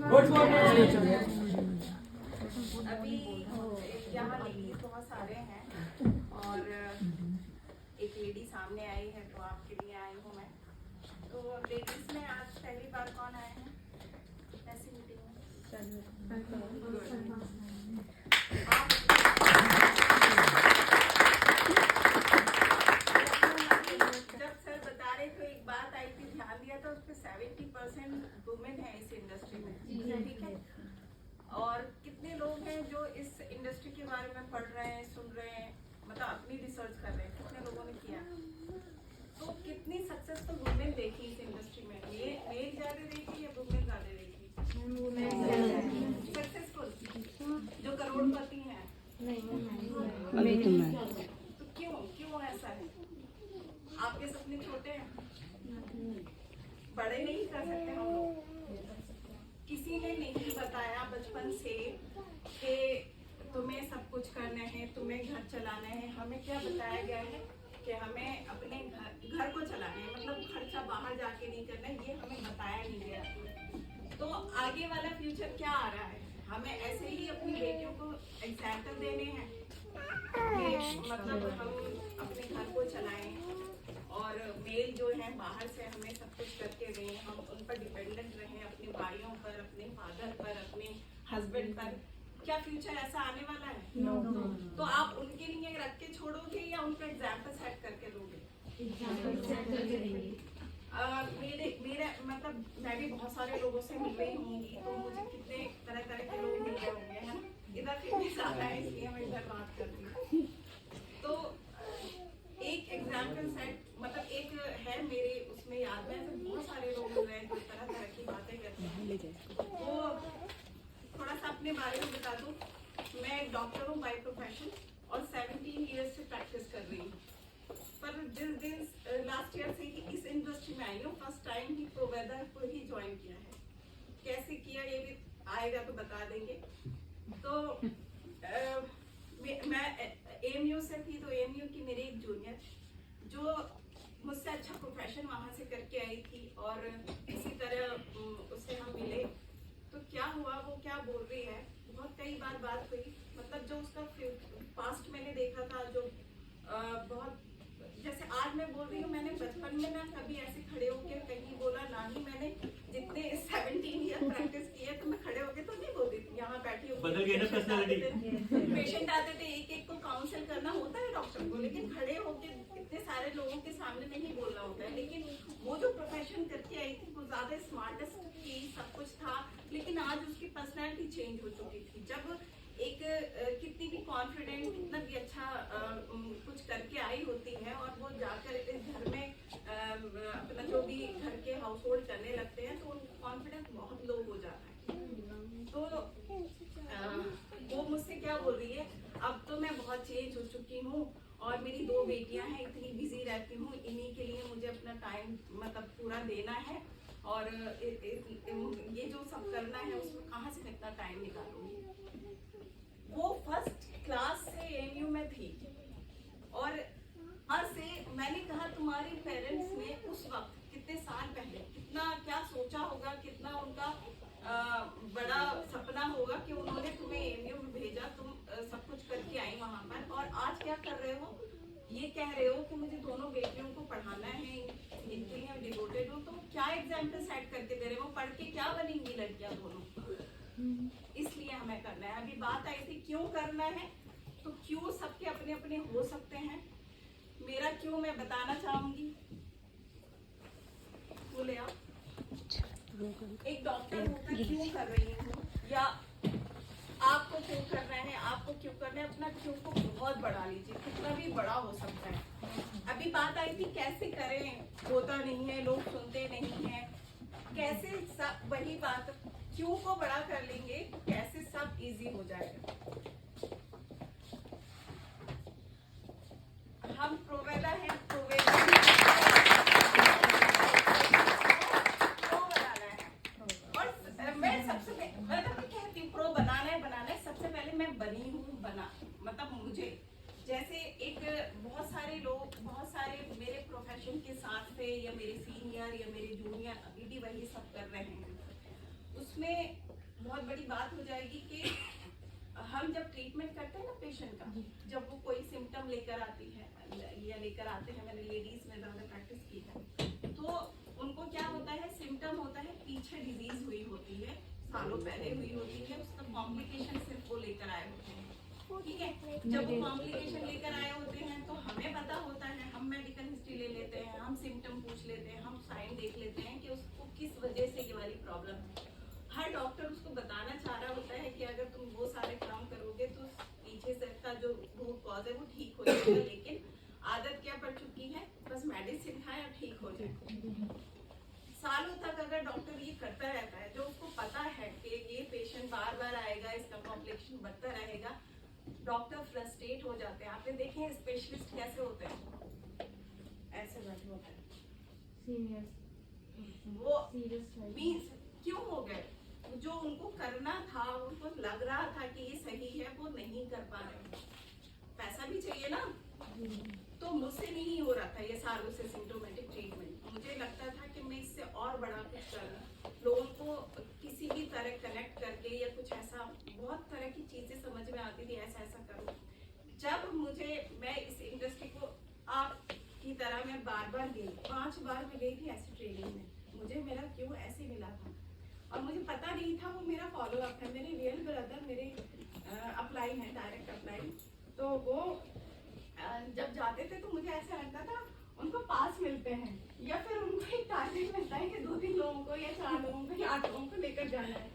अभी यहाँ लेडीज बहुत सारे हैं और एक लेडी सामने आई है तो आपके लिए आई हूँ मैं। तो लेडीज में आज पहली बार कौन आए हैं ऐसी मीटिंग में? जब सर बता रहे तो एक बात आई थी, ध्यान दिया था उस पर 70% वुमेन है इस इंडस्ट्री में, ठीक है। और कितने लोग हैं जो इस इंडस्ट्री के बारे में पढ़ रहे हैं, सुन रहे हैं, मतलब अपनी रिसर्च कर रहे हैं, कितने लोगों ने किया? तो कितनी सक्सेसफुल वुमेन देखी इस इंडस्ट्री में? ये मेल ज्यादा देखी या वुमेन ज्यादा देखी सक्सेसफुल, जो करोड़पति हैं? तो क्यों ऐसा है? आपके सपने छोटे हैं, बड़े नहीं कर सकते हम लोग? किसी ने नहीं बताया बचपन से कि तुम्हें सब कुछ करना है, तुम्हें घर चलाना है। हमें क्या बताया गया है कि हमें अपने घर को चलाना है, मतलब खर्चा बाहर जाके नहीं करना है, ये हमें बताया नहीं गया। तो आगे वाला फ्यूचर क्या आ रहा है? हमें ऐसे ही अपनी बेटियों को एग्जाम्पल देने हैं कि मतलब हम अपने घर को चलाएं और मेल जो है बाहर से हमें सब कुछ करके दें, हम उन पर डिपेंडेंट रहें, अपने भाइयों पर, अपने फादर पर, अपने हस्बैंड पर। क्या फ्यूचर ऐसा आने वाला है? No. तो आप उनके लिए रख के छोड़ोगे या उनका एग्जाम्पल सेट करके दोगे? मेरे मतलब मैं भी बहुत सारे लोगों से मिल रही होंगी तो मुझे कितने तरह तरह के लोग मिल रहे होंगे, है ना। इधर फिटनेस आता है इसलिए मैं इधर बात करती हूँ। तो एक एग्जाम्पल सेट, मतलब एक है मेरे उसमें याद में ऐसे बहुत सारे लोग मिल रहे हैं जो तरह तरह की बातें करते हैं। वो थोड़ा सा अपने बारे में बता दूं। मैं डॉक्टर हूँ बाय प्रोफेशन और 17 ईयर्स से प्रैक्टिस कर रही हूँ। पर जिस दिन लास्ट ईयर से ही इस इंडस्ट्री में आई हूँ, फर्स्ट टाइम ही प्रोवेदर को ही ज्वाइन किया है। कैसे किया ये भी आएगा तो बता देंगे। तो मैं AMU से थी, तो AMU की मेरी एक जूनियर जो मुझसे अच्छा प्रोफेशन वहाँ से करके आई थी और इसी तरह उससे हम मिले। तो क्या हुआ, वो क्या बोल रही है, बहुत कई बार बात हुई, मतलब जो उसका पास्ट मैंने देखा था, जो बहुत जैसे आज मैं बोल रही हूँ, मैंने बचपन में ना कभी ऐसे खड़े होकर कहीं बोला ना ही। मैंने जितने 17 ईयर प्रैक्टिस किए तो मैं खड़े होकर तो नहीं बोलती थी, यहाँ बैठी होकर बदल गई ना पर्सनालिटी। पेशेंट आते थे, एक एक को काउंसिल करना होता है डॉक्टर को, लेकिन खड़े होकर इतने सारे लोगों के सामने नहीं बोलना होता है। लेकिन वो जो प्रोफेशन करके आई थी वो ज्यादा स्मार्टेस्ट थी, सब कुछ था, लेकिन आज उसकी पर्सनैलिटी चेंज हो चुकी थी। जब एक कितनी भी कॉन्फिडेंट, कितना भी अच्छा कुछ करके आई होती है और वो जाकर इस घर में अपना जो भी घर के हाउस होल्ड करने लगते हैं तो उनका कॉन्फिडेंस बहुत लो हो जाता है। तो वो मुझसे क्या बोल रही है, अब तो मैं बहुत चेंज हो चुकी हूँ और मेरी 2 बेटियां हैं, इतनी बिजी रहती हूँ, इन्हीं के लिए मुझे अपना टाइम मतलब पूरा देना है और ये जो सब करना है उसमें कहाँ से मैं इतना टाइम निकालूंगी। वो फर्स्ट क्लास से AMU में थी और से मैंने कहा तुम्हारे पेरेंट्स ने उस वक्त कितने साल पहले कितना क्या सोचा होगा, कितना उनका बड़ा सपना होगा कि उन्होंने तुम्हें AMU में भेजा, तुम सब कुछ करके आई वहां पर, और आज क्या कर रहे हो, ये कह रहे हो कि मुझे दोनों बेटियों को पढ़ाना है, इनके लिए डिवोटेड हो। तो क्या एग्जाम्पल सेट करके दे रहे हो, पढ़ के क्या बनेंगी लड़कियां दोनों? इसलिए हमें करना है। अभी बात आई थी क्यों करना है, तो क्यों सबके अपने अपने हो सकते हैं, मेरा क्यों मैं बताना चाहूंगी। बोले आप एक डॉक्टर होकर क्यों कर रही हूँ, या आपको क्यों करना है, आपको क्यों करना है, अपना क्यों को बहुत बढ़ा लीजिए, कितना भी बड़ा हो सकता है। अभी बात आई थी कैसे करें, होता नहीं है, लोग सुनते नहीं हैं, कैसे सब वही बात, क्यों को बड़ा कर लेंगे, कैसे सब इजी हो जाएगा। हम प्रोवेदा हैं, प्रोवेदा बनाना है और मैं सबसे मैं तो कहती हूँ प्रो बनाना है। सबसे पहले मैं बनी हूँ, बना मतलब मुझे जैसे एक बहुत सारे लोग, बहुत सारे मेरे प्रोफेशन के साथ थे या मेरे सीनियर या मेरे जूनियर अभी भी वही सब कर रहे हैं। उसमें बहुत बड़ी बात हो जाएगी कि हम जब ट्रीटमेंट करते हैं ना पेशेंट का, जब वो कोई सिम्टम लेकर आती है या लेकर आते हैं, मैंने लेडीज में ज़्यादा प्रैक्टिस की है, तो उनको क्या होता है, सिम्टम होता है पीछे डिजीज हुई होती है, सालों पहले हुई होती है, उसका कॉम्प्लिकेशन सिर्फ वो लेकर आए होते हैं, ठीक है। जब वो कॉम्प्लिकेशन लेकर आए होते हैं तो हमें पता होता है, हम मेडिकल हिस्ट्री ले लेते हैं, हम सिम्टम पूछ लेते हैं, हम साइन देख लेते हैं कि उसको किस वजह से ये वाली प्रॉब्लम है। हर डॉक्टर उसको बताना चाह रहा होता है कि अगर तुम वो सारे काम करोगे तो पीछे से का जो रूट कॉज है वो ठीक हो जाएगा, लेकिन आदत क्या पड़ चुकी है, बस मेडिसिन खाए और ठीक हो जाए। सालों तक अगर डॉक्टर ये करता रहता है, जो उसको पता है कि ये पेशेंट बार बार आएगा, इसका कॉम्प्लिकेशन बढ़ता रहेगा, डॉक्टर फ्रस्ट्रेट हो जाते हैं। आपने देखे हैं स्पेशलिस्ट कैसे होते हैं, ऐसे बैठे होते हैं, वो मीन्स क्यों हो गए, जो उनको करना था, उनको लग रहा था कि ये सही है, वो नहीं कर पा रहे। पैसा भी चाहिए ना, तो मुझसे नहीं हो रहा था ये सालों से सिम्टोमेटिक ट्रीटमेंट। मुझे लगता था कि मैं इससे और बड़ा कुछ करूँ, लोगों को किसी भी तरह कनेक्ट करके या कुछ ऐसा, बहुत तरह की चीजें समझ में आती थी, ऐसा ऐसा करूँ। जब मैं इस इंडस्ट्री को आपकी तरह मैं बार बार गई, 5 बार मैं गई थी ऐसी ट्रेनिंग में, मुझे मेरा क्यों ऐसे मिला था और मुझे पता नहीं था वो मेरा फॉलो अप है। मेरे रियल ब्रदर मेरे अप्लाई है, डायरेक्ट अप्लाई, तो वो जब जाते थे तो मुझे ऐसा लगता था उनको पास मिलते हैं या फिर उनको एक टारगेट मिलता है कि 2-3 लोगों को या 4 लोगों को या 8 लोगों को लेकर जाना है।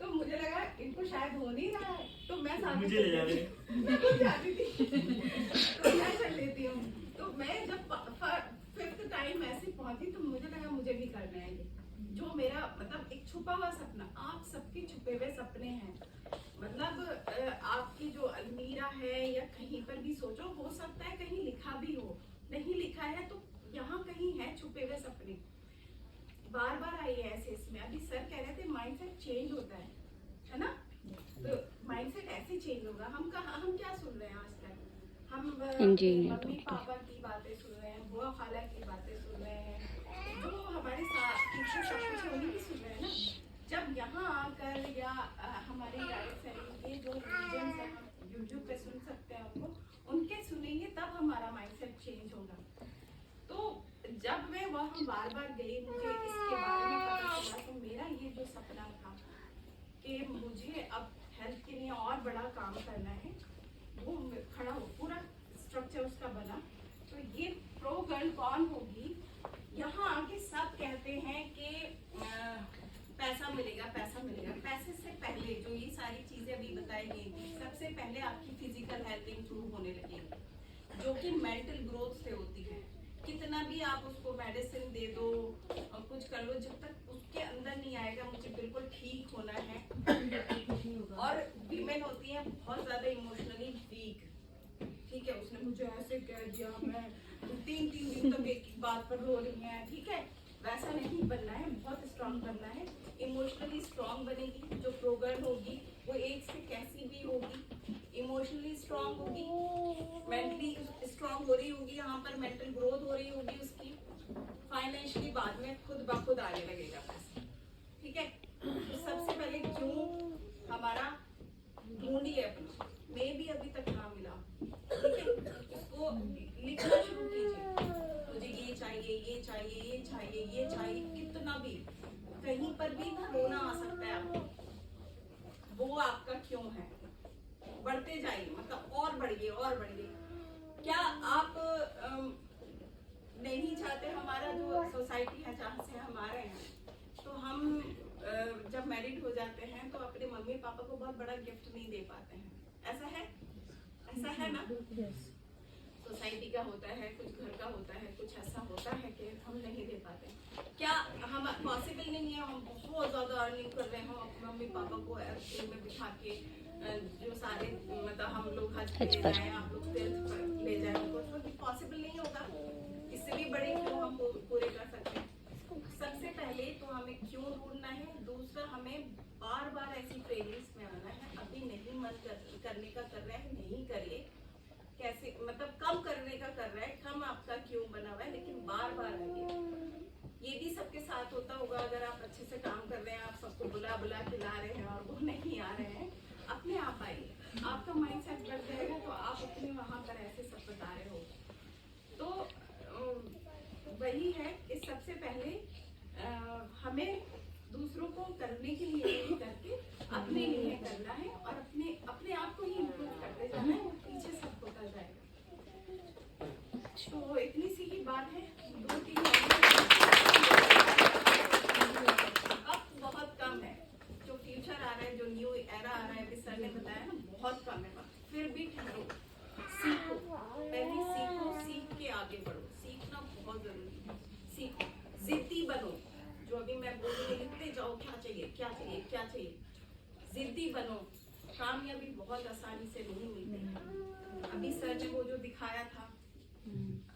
तो मुझे लगा इनको शायद हो नहीं रहा है, तो मैं जाती थी तो मैं चल लेती हूँ। तो मैं जब 5th टाइम ऐसे पहुंची तो मुझे लगा मुझे भी करना है ये, जो मेरा मतलब एक छुपा हुआ सपना। आप सबके छुपे हुए सपने हैं, मतलब आपकी जो अलमीरा है या कहीं पर भी सोचो, हो सकता है कहीं लिखा भी हो, नहीं लिखा है तो यहाँ कहीं है छुपे हुए सपने। बार बार आई है ऐसे इसमें। अभी सर कह रहे थे माइंडसेट चेंज होता है ना, तो माइंडसेट ऐसे चेंज होगा। हम क्या सुन रहे हैं आज तक, हम मम्मी पापा की बातें सुन रहे हैं, बुआ खाला की बातें सुन रहे हैं, जो हमारे साथ पीछे सब कुछ होने की सुन रहे हैं ना। जब यहाँ आकर या हमारे डायरेक्ट सेलिंग के जो रीजन्स हैं, हम यूट्यूब पे सुन सकते हैं उनके सुनेंगे, तब हमारा माइंडसेट चेंज होगा। तो जब मैं वहाँ बार बार गई, मुझे इसके बारे में पता चला, तो मेरा ये जो सपना था कि मुझे अब हेल्थ के लिए और बड़ा काम करना है, वो खड़ा हो, पूरा स्ट्रक्चर उसका बना। तो ये प्रो गर्ल कौन होगी, यहाँ आके सब कहते हैं कि पैसा मिलेगा, पैसा मिलेगा। पैसे से पहले जो ये सारी चीजें अभी बताई गई थी, सबसे पहले आपकी फिजिकल हेल्थ इंप्रूव होने लगेगी, जो कि मेंटल ग्रोथ से होती है। कितना भी आप उसको मेडिसिन दे दो और कुछ कर लो, जब तक उसके अंदर नहीं आएगा मुझे बिल्कुल ठीक होना है। और वीमेन होती है बहुत ज्यादा इमोशनली वीक, ठीक है, उसने मुझे ऐसे कह दिया, मैं 3-3 दिन तक एक बात पर रो रही है, ठीक है, वैसा नहीं बनना है, बहुत स्ट्रांग बनना है। इमोशनली स्ट्रांग बनेगी, जो प्रो गर्ल होगी वो एज से कैसी भी होगी, इमोशनली स्ट्रांग होगी, मेंटली स्ट्रांग हो रही होगी, यहाँ पर मेंटल ग्रोथ हो रही होगी उसकी, फाइनेंशियली बाद में खुद ब खुद आने लगेगा पैसा, ठीक है। तो सबसे पहले क्यों हमारा ढूंढिए अपना, मैं भी अभी तक ना मिला, ठीक है, उसको लिखना शुरू कीजिए, मुझे ये चाहिए, ये चाहिए, ये चाहिए, ये चाहिए, कितना भी, कहीं पर भी रोना आ सकता है आपको, वो आपका क्यों है, बढ़ते जाइए, मतलब और बढ़िए और बढ़िए। क्या आप नहीं चाहते, हमारा जो सोसाइटी है जहाँ से हमारे हैं, तो हम जब मैरिड हो जाते हैं तो अपने मम्मी पापा को बहुत बड़ा गिफ्ट नहीं दे पाते हैं, ऐसा है ना, सोसाइटी का होता है, कुछ घर का होता है, कुछ ऐसा होता है कि हम नहीं दे पाते। क्या हम पॉसिबल नहीं है, हम बहुत ज्यादा अर्निंग कर रहे हो, मम्मी पापा को एयरप्लेन में बिठा के जो सारे मतलब हम लोग हज पे ले जाए, आप लोग तीर्थ पर ले जाए, उनको तो पॉसिबल नहीं होगा, इससे भी बड़े क्यों हम पूरे कर सकते हैं। सबसे पहले तो हमें क्यों ढूंढना है, दूसरा हमें बार बार ऐसी ट्रेनिंग्स में आना है। अभी नहीं मन करने का कर रहा है, नहीं करिए, कैसे मतलब कम करने का कर रहा है, कम आपका क्यों बना हुआ है, लेकिन बार बार आइए। ये भी सबके साथ होता होगा। अगर आप अच्छे से काम कर रहे हैं, आप सबको बुला बुला के ला रहे हैं और वो नहीं आ रहे हैं, अपने आप आइए, आपका माइंड सेट बढ़ जाएगा तो आप अपने वहाँ पर ऐसे सब बता रहे हो। तो वही है कि सबसे पहले हमें दूसरों को करने के लिए नहीं करके अपने लिए करना है और अपने आप को ही इम्प्रूव करते जाना है, पीछे सब होता जाएगा। तो इतनी सी ही बात है। 2-3 वक्त बहुत कम है। जो फ्यूचर आ रहा है, जो न्यू एरा आ रहा है, अभी सर ने बताया ना, बहुत कम है वक्त। फिर भी ठहरो, सीखो, पहले सीखो, सीख के आगे बढ़ो। सीखना बहुत जरूरी है। सीखो, जिद्दी बनो। जो अभी मैं बोल रही हूँ, लिखते जाओ क्या चाहिए क्या चाहिए क्या चाहिए, जिद्दी बनो। कामयाबी बहुत आसानी से नहीं मिलती। अभी सर ने वो जो दिखाया था,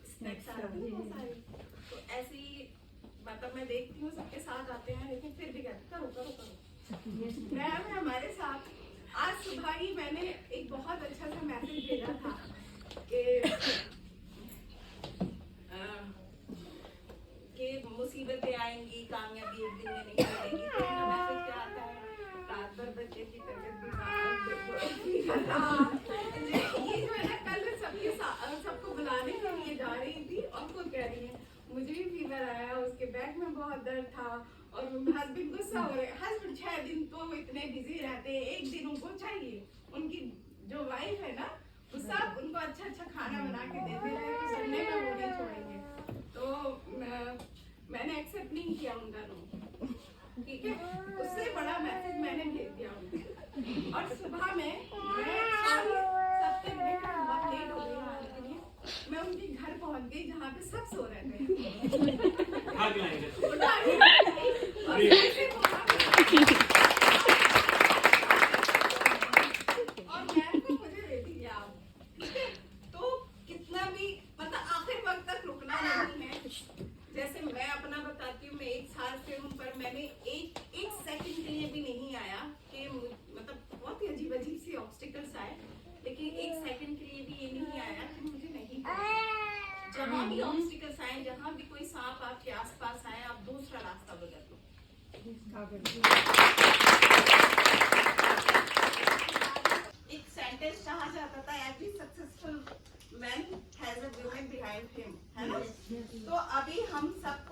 स्नैक्स आ रहे थे बहुत सारे, तो ऐसे ही मतलब मैं देखती हूँ सबके साथ आते हैं, लेकिन फिर भी कहते करो करो करो। मैम हमारे साथ आज सुबह ही मैंने एक बहुत अच्छा सा मैसेज भेजा था कि मुसीबतें आएंगी, कामयाबी एक दिन में नहीं मिलेगी। तो मैसेज क्या आता है, रात भर बच्चे की तबीयत ये जो है ना, कल सबको बुलाने के लिए जा रही थी और खुद कह रही है मुझे भी फीवर आया, उसके बैक में बहुत दर्द था और हस्बैंड गुस्सा हो रहे। हस्बैंड 6 दिन तो इतने बिजी रहते हैं, एक दिन उनको चाहिए, उनकी जो वाइफ है ना, वो सब उनको अच्छा अच्छा खाना बना के देते रहे, तो संडे में वो नहीं छोड़ेंगे। तो मैंने एक्सेप्ट नहीं किया उनका नो, ठीक है। उससे बड़ा मैसेज मैंने भेज दिया उनको। और सुबह में सबसे बहुत लेट हो गई आने के लिए, मैं उनके घर पहुंच गई जहाँ पे सब सो रहे थे। और मैम को मुझे दे दी आप, ठीक है। तो कितना भी मतलब आखिर वक्त तक रुकना नहीं है। जैसे मैं अपना बताती हूँ, मैं 1 साल से हूँ, पर मैंने एक सेकंड के लिए भी नहीं आया कि मतलब बहुत ही अजीब अजीब सी ऑब्स्टिकल्स आए, लेकिन 1 सेकंड के लिए भी ये नहीं आया कि मुझे नहीं करना। जहाँ भी ऑब्स्टिकल्स आए, जहाँ भी कोई सांप आपके आसपास आए, आप दूसरा रास्ता बदल लो। एक सेंटेंस कहा जाता था, every successful man has a woman behind him, है ना। तो अभी हम सब